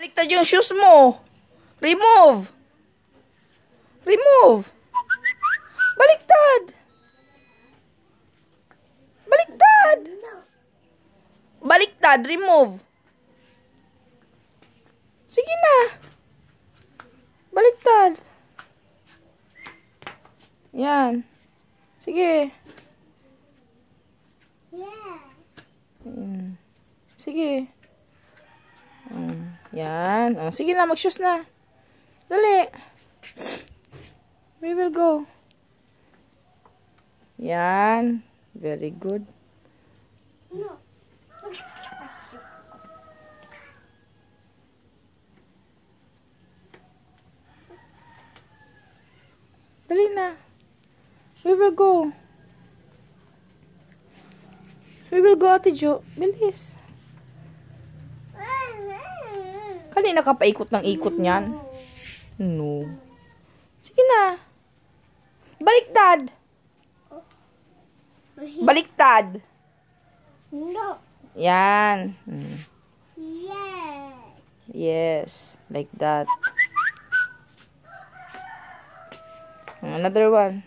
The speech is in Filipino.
Baliktad yung shoes mo. Remove. Remove. Baliktad. Baliktad. Baliktad. Remove. Sige na. Baliktad. Yan. Sige. Yeah. Sige. Yan. Oh, sige na, mag-shoes na. Dali. We will go. Yan. Very good. No. Dali na. We will go. We will go, Ate Jo. Bilis. Kanina ka paikot ng ikot niyan. No. Sige na. Baliktad. Baliktad. No. Yan. Yeah. Yes. Like that. Another one.